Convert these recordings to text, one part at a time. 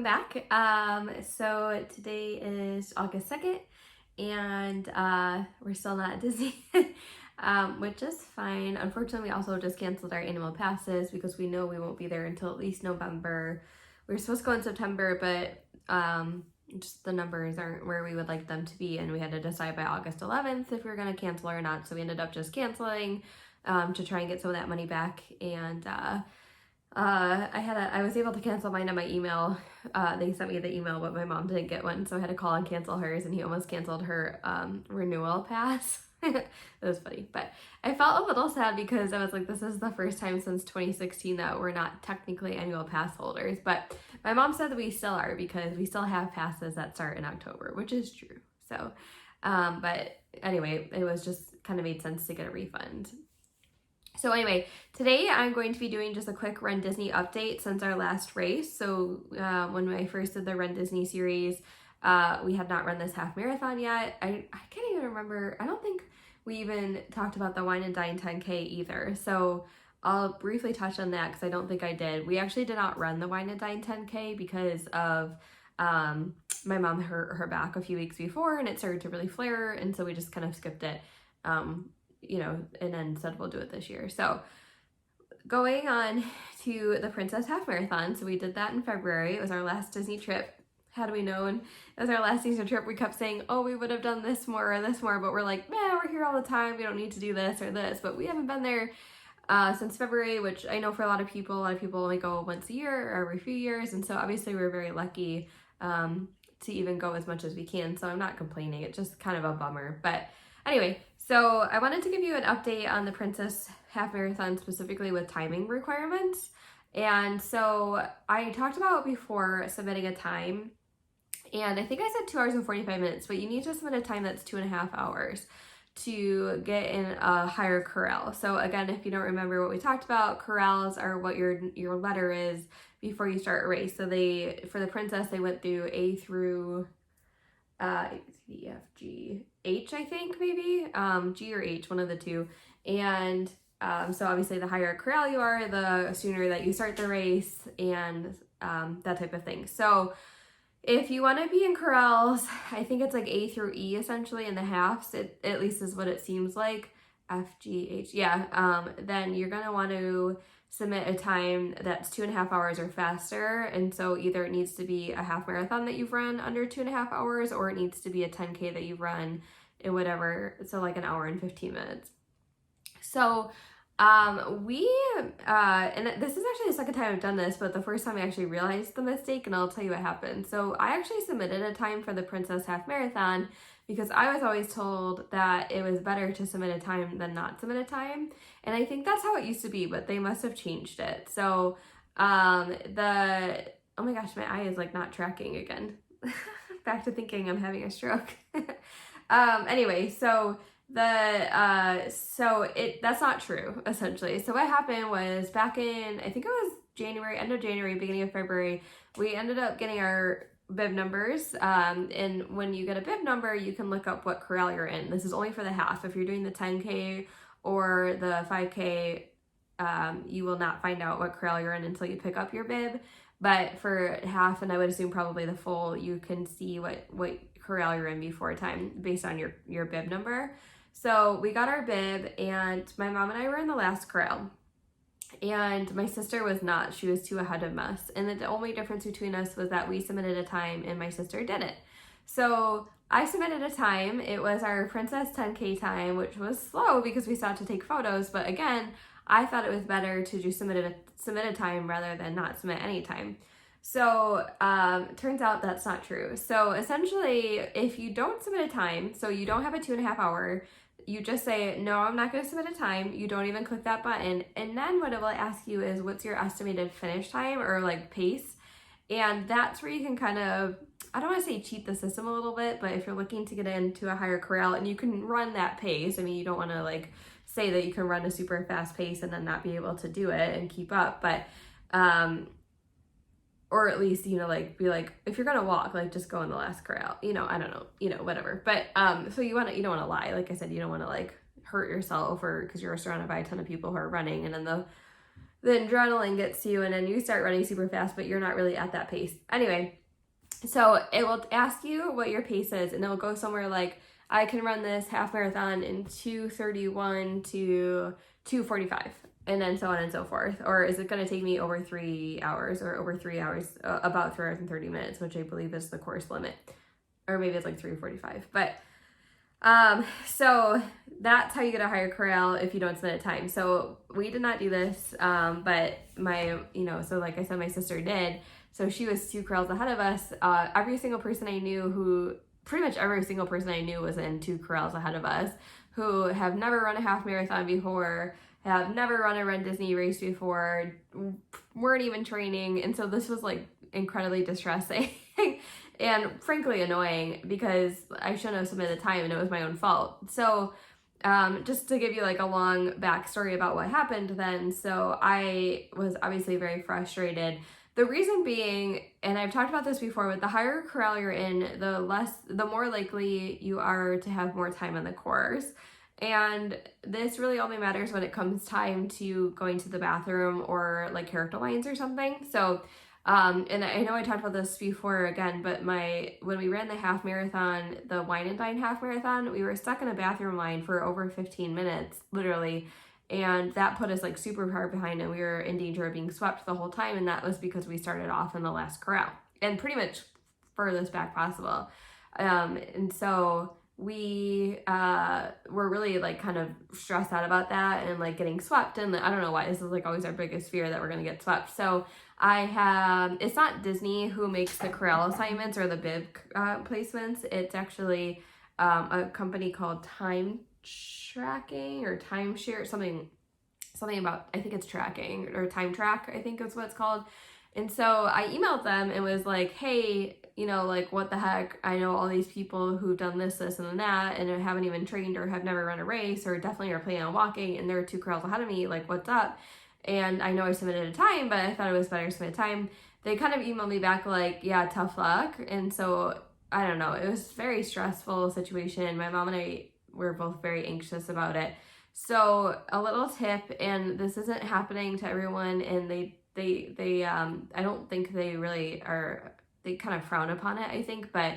welcome back. So today is August 2nd and we're still not at Disney, which is fine. Unfortunately, we also just canceled our annual passes because we know we won't be there until at least November. We were supposed to go in September, but just the numbers aren't where we would like them to be, and we had to decide by August 11th if we were going to cancel or not. So we ended up just canceling to try and get some of that money back. And I was able to cancel mine on my email. They sent me the email, but my mom didn't get one, so I had to call and cancel hers, and he almost canceled her renewal pass. It was funny, but I felt a little sad because I was like, this is the first time since 2016 that we're not technically annual pass holders, but my mom said that we still are because we still have passes that start in October, which is true. So, but anyway, it was just kind of made sense to get a refund. So anyway, today I'm going to be doing just a quick Run Disney update since our last race. So when I first did the Run Disney series, we had not run this half marathon yet. I can't even remember. I don't think we even talked about the Wine and Dine 10K either. So I'll briefly touch on that because I don't think I did. We actually did not run the Wine and Dine 10K because of my mom hurt her back a few weeks before and it started to really flare, and so we just kind of skipped it. And then said we'll do it this year. So going on to the Princess Half Marathon. So we did that in February. It was our last Disney trip. Had we known it was our last Disney trip, we kept saying, oh, we would have done this more or this more, but we're like, man, we're here all the time. We don't need to do this or this, but we haven't been there since February, which I know for a lot of people only go once a year or every few years. And so obviously we're very lucky to even go as much as we can. So I'm not complaining. It's just kind of a bummer. But anyway, so I wanted to give you an update on the Princess Half Marathon, specifically with timing requirements. And so I talked about before submitting a time, and I think I said 2 hours and 45 minutes, but you need to submit a time that's 2.5 hours to get in a higher corral. So again, if you don't remember what we talked about, corrals are what your letter is before you start a race. So for the Princess, they went through A through E, F, G, H, I think maybe, G or H, one of the two. And so obviously the higher corral you are, the sooner that you start the race, and that type of thing. So if you want to be in corrals, I think it's like A through E essentially in the halves, at least is what it seems like. F, G, H, yeah. Then you're going to want to submit a time that's 2.5 hours or faster. And so either it needs to be a half marathon that you've run under 2.5 hours, or it needs to be a 10K that you've run in whatever, so like an hour and 15 minutes. So and this is actually the second time I've done this, but the first time I actually realized the mistake, and I'll tell you what happened. So I actually submitted a time for the Princess Half Marathon because I was always told that it was better to submit a time than not submit a time. And I think that's how it used to be, but they must have changed it. So oh my gosh, my eye is like not tracking again. Back to thinking I'm having a stroke. Anyway, so that's not true, essentially. So what happened was back in, I think it was January, end of January, beginning of February, we ended up getting our bib numbers. And when you get a bib number, you can look up what corral you're in. This is only for the half. If you're doing the 10K or the 5K, you will not find out what corral you're in until you pick up your bib. But for half, and I would assume probably the full, you can see what corral you're in before time based on your bib number. So we got our bib, and my mom and I were in the last corral, and my sister was not. She was too ahead of us, and the only difference between us was that we submitted a time and my sister didn't. So I submitted a time. It was our Princess 10K time, which was slow because we still had to take photos, but again, I thought it was better to just submit a time rather than not submit any time. So turns out that's not true. So essentially, if you don't submit a time, so you don't have a 2.5 hour, you just say, no, I'm not going to submit a time. You don't even click that button. And then what it will ask you is, what's your estimated finish time or like pace? And that's where you can kind of, I don't want to say cheat the system a little bit, but if you're looking to get into a higher corral and you can run that pace, I mean, you don't want to like say that you can run a super fast pace and then not be able to do it and keep up, but or at least, like be like, if you're gonna walk, like just go in the last corral, I don't know, whatever. But so you don't want to lie. Like I said, you don't want to like hurt yourself, or because you're surrounded by a ton of people who are running, and then the adrenaline gets to you and then you start running super fast, but you're not really at that pace. Anyway, so it will ask you what your pace is, and it'll go somewhere like, I can run this half marathon in 2:31 to 2:45, and then so on and so forth. Or is it going to take me over 3 hours, or over 3 hours, about 3 hours and 30 minutes, which I believe is the course limit. Or maybe it's like 3:45. But so that's how you get a higher corral if you don't submit a time. So we did not do this, but so like I said, my sister did. So she was 2 corrals ahead of us. Every single person I knew pretty much every single person I knew was in 2 corrals ahead of us, who have never run a half marathon before, have never run a Run Disney race before, weren't even training. And so this was like incredibly distressing and frankly annoying, because I shouldn't have submitted the time and it was my own fault. So just to give you like a long backstory about what happened then. So I was obviously very frustrated. The reason being, and I've talked about this before, but the higher corral you're in, the more likely you are to have more time on the course. And this really only matters when it comes time to going to the bathroom or like character lines or something. So, and I know I talked about this before again, but when we ran the half marathon, the Wine and Dine half marathon, we were stuck in a bathroom line for over 15 minutes, literally. And that put us like super far behind, and we were in danger of being swept the whole time. And that was because we started off in the last corral and pretty much furthest back possible. And so we were really like kind of stressed out about that and like getting swept. And I don't know why, this is like always our biggest fear, that we're going to get swept. So it's not Disney who makes the corral assignments or the bib placements. It's actually a company called Time Tracking or Timeshare, something about, I think it's tracking or Time Track, I think is what it's called. And so I emailed them and was like, hey, like what the heck, I know all these people who've done this and that, and haven't even trained or have never run a race or definitely are planning on walking, and there are 2 corrals ahead of me, like what's up? And I know I submitted a time, but I thought it was better to submit a time. They kind of emailed me back like, yeah, tough luck. And so I don't know, it was a very stressful situation. My mom and I were both very anxious about it. So a little tip, and this isn't happening to everyone, and they I don't think they really are, they kind of frown upon it, I think. But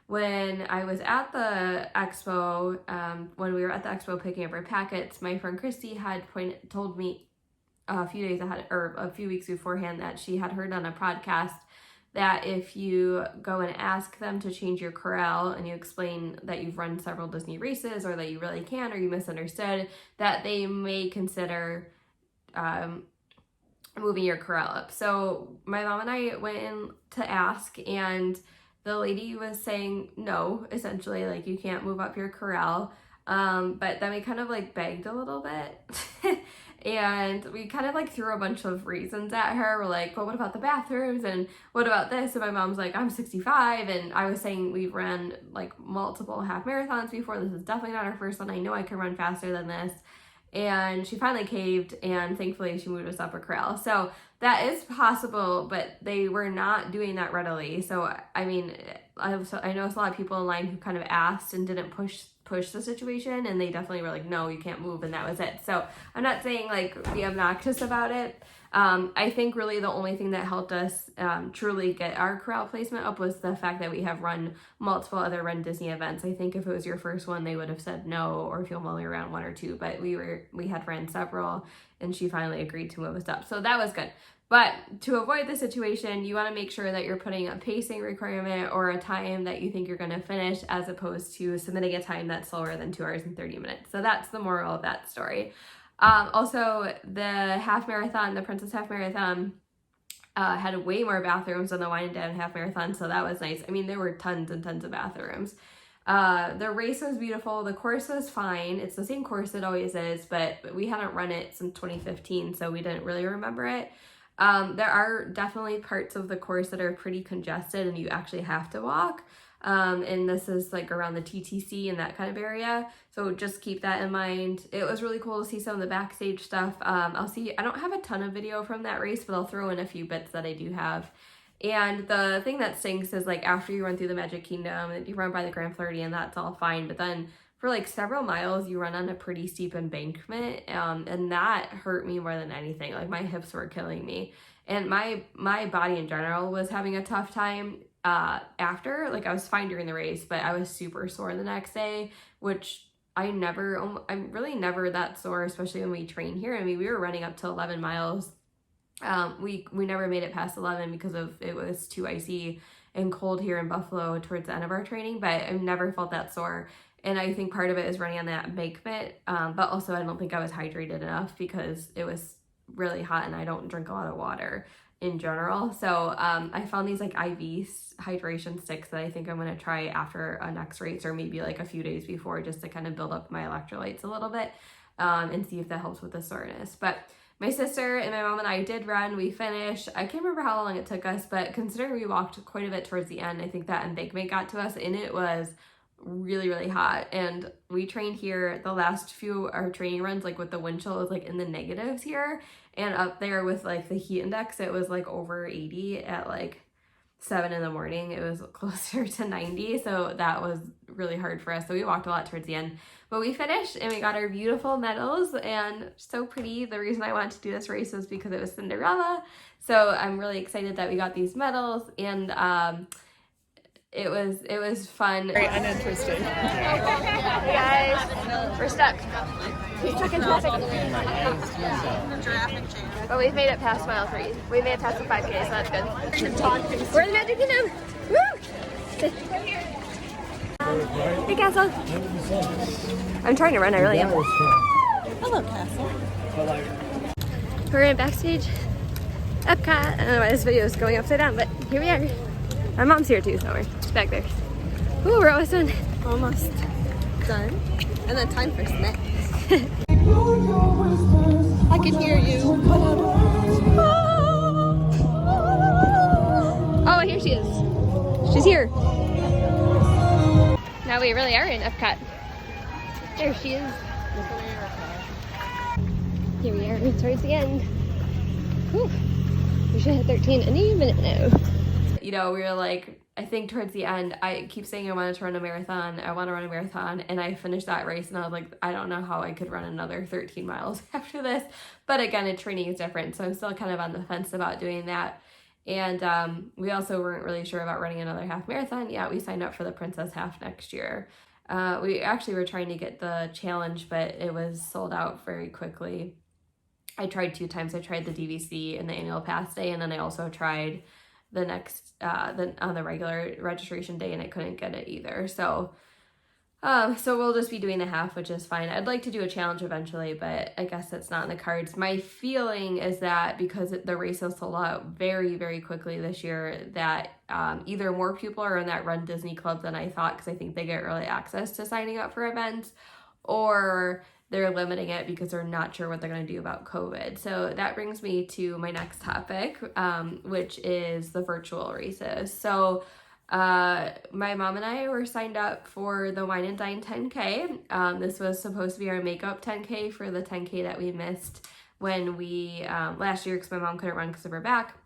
when I was at the expo, when we were at the expo picking up our packets, my friend Christy had told me a few days ahead, or a few weeks beforehand, that she had heard on a podcast that if you go and ask them to change your corral and you explain that you've run several Disney races, or that you really can, or you misunderstood, that they may consider moving your corral up. So my mom and I went in to ask, and the lady was saying no, essentially, like you can't move up your corral. But then we kind of like begged a little bit and we kind of like threw a bunch of reasons at her. We're like, well, what about the bathrooms? And what about this? And my mom's like, I'm 65. And I was saying we've ran like multiple half marathons before. This is definitely not our first one. I know I can run faster than this. And she finally caved, and thankfully she moved us up a corral. So that is possible, but they were not doing that readily. So, I mean, I know a lot of people in line who kind of asked and didn't push the situation, and they definitely were like, no, you can't move, and that was it. So I'm not saying like be obnoxious about it. I think really the only thing that helped us truly get our corral placement up was the fact that we have run multiple other Run Disney events. I think if it was your first one, they would have said no, or if you only ran 1 or 2, but we had ran several, and she finally agreed to move us up. So that was good. But to avoid the situation, you want to make sure that you're putting a pacing requirement or a time that you think you're going to finish, as opposed to submitting a time that's slower than 2 hours and 30 minutes. So that's the moral of that story. Also, the half marathon, the Princess Half Marathon, had way more bathrooms than the Wine and Dine Half Marathon, so that was nice. I mean, there were tons and tons of bathrooms. The race was beautiful. The course was fine. It's the same course it always is, but we hadn't run it since 2015, so we didn't really remember it. There are definitely parts of the course that are pretty congested and you actually have to walk. And this is like around the TTC and that kind of area. So just keep that in mind. It was really cool to see some of the backstage stuff. I don't have a ton of video from that race, but I'll throw in a few bits that I do have. And the thing that stinks is like after you run through the Magic Kingdom and you run by the Grand Floridian, that's all fine. But then for like several miles you run on a pretty steep embankment, and that hurt me more than anything. Like my hips were killing me, and my body in general was having a tough time after. Like I was fine during the race, but I was super sore the next day, which I'm really never that sore, especially when we train here. I mean, we were running up to 11 miles. We never made it past 11 because it was too icy and cold here in Buffalo towards the end of our training, but I've never felt that sore. And I think part of it is running on that embankment, but also I don't think I was hydrated enough because it was really hot and I don't drink a lot of water in general. So I found these like IV hydration sticks that I think I'm going to try after a next race, or maybe like a few days before, just to kind of build up my electrolytes a little bit and see if that helps with the soreness. But my sister and my mom and I did run. We finished. I can't remember how long it took us, but considering we walked quite a bit towards the end, I think that embankment got to us, and it was really, really hot. And we trained here the last few our training runs, like with the wind chill, was like in the negatives here, and up there with like the heat index, it was like over 80 at like 7 in the morning. It was closer to 90, so that was really hard for us. So we walked a lot towards the end, but we finished and we got our beautiful medals, and so pretty. The reason I wanted to do this race was because it was Cinderella, so I'm really excited that we got these medals, and it was fun. Very uninteresting. Hey guys, we're stuck. We're stuck in traffic. But we've made it past mile 3. We made it past the 5K, so that's good. We're in the Magic Kingdom. Woo! Hey Castle. I'm trying to run, I really am. Hello, Castle. We're in backstage Epcot. I don't know why this video is going upside down, but here we are. My mom's here too somewhere. She's back there. Ooh, we're almost done. Almost done. And then time for snacks. I can hear you. Oh, here she is. She's here. Now we really are in Epcot. There she is. Here we are towards the end. Whew. We should hit 13 any minute now. You know, we were like, I think towards the end, I keep saying I wanted to run a marathon. I want to run a marathon. And I finished that race and I was like, I don't know how I could run another 13 miles after this. But again, training is different. So I'm still kind of on the fence about doing that. And we also weren't really sure about running another half marathon. Yeah, we signed up for the Princess Half next year. We actually were trying to get the challenge, but it was sold out very quickly. I tried 2 times. I tried the DVC and the annual pass day, and then I also tried the next on the regular registration day, and I couldn't get it either. So we'll just be doing the half, which is fine. I'd like to do a challenge eventually, but I guess that's not in the cards. My feeling is that because the race has sold out very, very quickly this year, that either more people are in that Run Disney Club than I thought, because I think they get early access to signing up for events, or they're limiting it because they're not sure what they're going to do about COVID. So that brings me to my next topic, which is the virtual races. So my mom and I were signed up for the Wine and Dine 10K. This was supposed to be our makeup 10K for the 10K that we missed when we last year, because my mom couldn't run because of her back.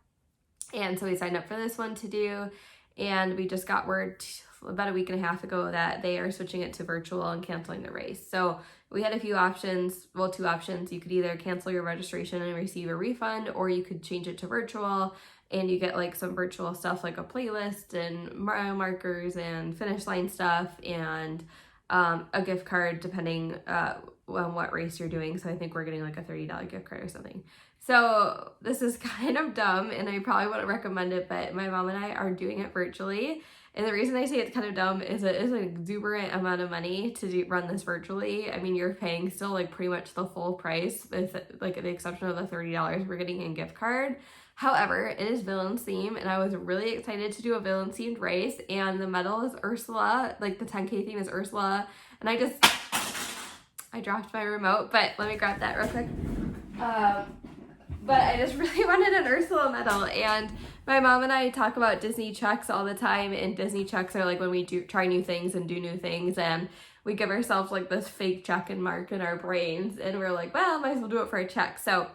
And so we signed up for this one to do, and we just got word about a week and a half ago that they are switching it to virtual and canceling the race. So we had a few options, well, 2 options. You could either cancel your registration and receive a refund, or you could change it to virtual, and you get like some virtual stuff like a playlist and mile markers and finish line stuff, and a gift card depending on what race you're doing. So I think we're getting like a $30 gift card or something. So this is kind of dumb, and I probably wouldn't recommend it, but my mom and I are doing it virtually. And the reason I say it's kind of dumb is it is an exuberant amount of money to run this virtually. I mean, you're paying still like pretty much the full price, with like the exception of the $30 we're getting in gift card. However, it is Villains theme, and I was really excited to do a Villains themed race, and the medal is Ursula, like the 10K theme is Ursula, and I dropped my remote, but let me grab that real quick. But I just really wanted an Ursula medal, and my mom and I talk about Disney checks all the time, and Disney checks are like when we do try new things and do new things, and we give ourselves like this fake check and mark in our brains, and we're like, well, might as well do it for a check. So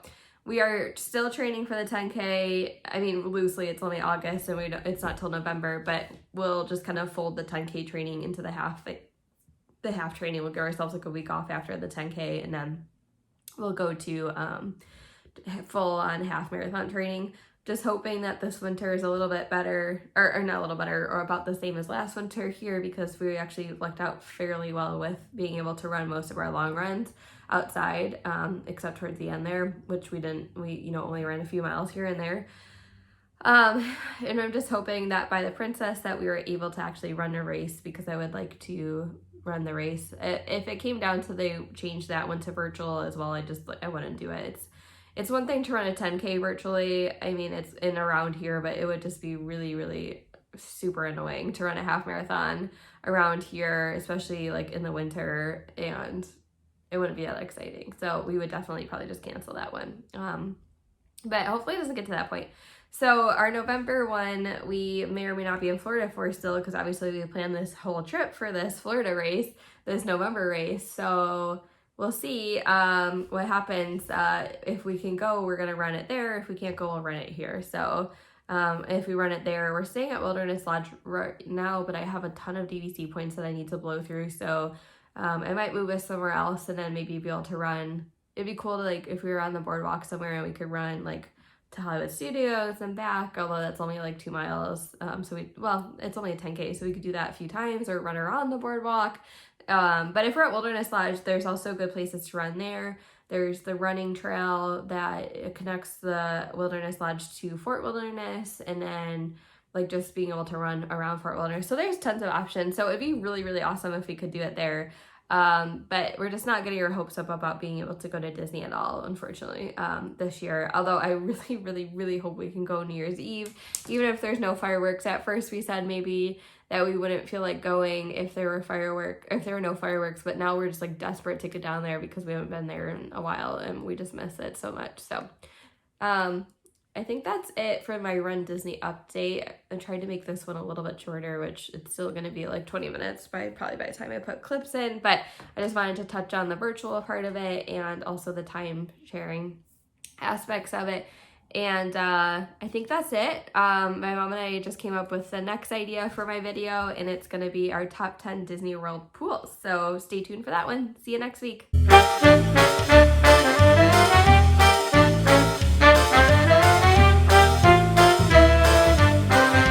we are still training for the 10K. I mean, loosely, it's only August, and it's not till November, but we'll just kind of fold the 10K training into the half the half training. We'll give ourselves like a week off after the 10K, and then we'll go to full on half marathon training. Just hoping that this winter is a little bit better, or not a little better, or about the same as last winter here, because we actually lucked out fairly well with being able to run most of our long runs outside, except towards the end there, which we only ran a few miles here and there. And I'm just hoping that by the Princess that we were able to actually run a race, because I would like to run the race. If it came down to they changed that one to virtual as well, I wouldn't do it. It's one thing to run a 10K virtually. I mean, it's in around here, but it would just be really, really super annoying to run a half marathon around here, especially like in the winter, and it wouldn't be that exciting. So we would definitely probably just cancel that one. But hopefully it doesn't get to that point. So our November one, we may or may not be in Florida for still, because obviously we planned this whole trip for this Florida race, this November race. So we'll see what happens. If we can go, we're going to run it there. If we can't go, we'll run it here. So if we run it there, we're staying at Wilderness Lodge right now, but I have a ton of DVC points that I need to blow through. So I might move us somewhere else and then maybe be able to run. It'd be cool to, like, if we were on the boardwalk somewhere and we could run like to Hollywood Studios and back, although that's only like 2 miles. It's only a 10K, so we could do that a few times or run around the boardwalk. But if we're at Wilderness Lodge, there's also good places to run there. There's the running trail that connects the Wilderness Lodge to Fort Wilderness, and then like just being able to run around Fort Wilderness. So there's tons of options. So it'd be really, really awesome if we could do it there. But we're just not getting our hopes up about being able to go to Disney at all, unfortunately, this year. Although I really, really, really hope we can go New Year's Eve, even if there's no fireworks. At first we said maybe that we wouldn't feel like going if there were no fireworks, but now we're just like desperate to get down there because we haven't been there in a while and we just miss it so much. So, I think that's it for my Run Disney update. I tried to make this one a little bit shorter, which it's still going to be like 20 minutes probably by the time I put clips in, but I just wanted to touch on the virtual part of it and also the time sharing aspects of it. And I think that's it. My mom and I just came up with the next idea for my video, and it's going to be our top 10 Disney World pools. So stay tuned for that one. See you next week.